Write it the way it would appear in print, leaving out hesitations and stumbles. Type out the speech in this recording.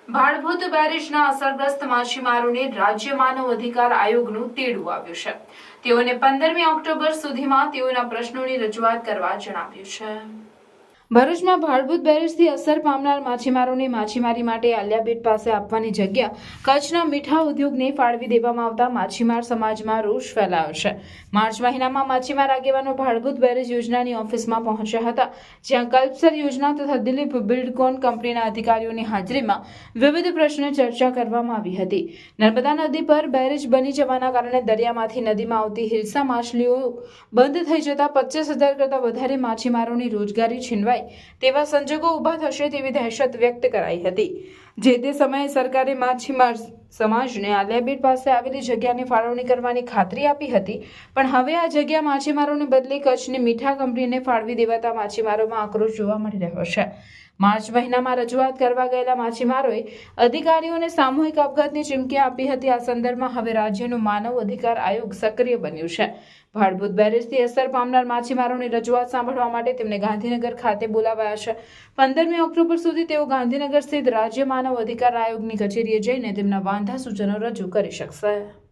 ભાડભૂત બેરેજના અસરગ્રસ્ત માછીમારોને રાજ્ય માનવ અધિકાર આયોગનું તેડું આવ્યું છે। તેઓને 15મી ઓક્ટોબર સુધીમાં તેઓના પ્રશ્નોની રજૂઆત કરવા જણાવ્યું છે। ભરૂચમાં ભાડભૂત બેરેજથી અસર પામનાર માછીમારોને માછીમારી માટે આલિયાબેટ પાસે આપવાની જગ્યા કચ્છના મીઠા ઉદ્યોગને ફાળવી દેવામાં આવતા માછીમાર સમાજમાં રોષ ફેલાયો છે। માર્ચ મહિનામાં માછીમાર આગેવાનો ભાડભૂત બેરેજ યોજનાની ઓફિસમાં પહોંચ્યા હતા, જ્યાં કલ્પસર યોજના તથા દિલીપ બિલ્ડકોન કંપનીના અધિકારીઓની હાજરીમાં વિવિધ પ્રશ્ને ચર્ચા કરવામાં આવી હતી। નર્મદા નદી પર બેરેજ બની જવાના કારણે દરિયામાંથી નદીમાં આવતી હિલ્સા માછલીઓ બંધ થઈ જતા 25,000 કરતાં વધારે માછીમારોની રોજગારી છીનવાઈ તેવા સંજોગો ઊભા થશે તેવી દહેશત વ્યક્ત કરાઈ હતી। જે તે સમયે સરકારે માછીમાર સમાજને આલિયાબેટ પાસે આવેલી જગ્યાની ફાળવણી કરવાની ખાતરી આપી હતી, પણ હવે આ જગ્યા માછીમારોને બદલે કચ્છની મીઠા કંપનીને ફાળવી દેવાતા માછીમારોમાં આક્રોશ જોવા મળી રહ્યો છે। માર્ચ મહિનામાં રજૂઆત કરવા ગયેલા માછીમારોએ અધિકારીઓને સામૂહિક આપઘાતની ચીમકી આપી હતી। આ સંદર્ભમાં હવે રાજ્યનું માનવ અધિકાર આયોગ સક્રિય બન્યું છે। ભાડભૂત બેરેજથી અસર પામનાર માછીમારોની રજૂઆત સાંભળવા માટે તેમને ગાંધીનગર ખાતે બોલાવાયા છે। 15મી ઓક્ટોબર સુધી તેઓ ગાંધીનગર સ્થિત રાજ્ય માનવ અધિકાર આયોગની કચેરીએ જઈને તેમના વાંધા સૂચનો રજૂ કરી શકશે।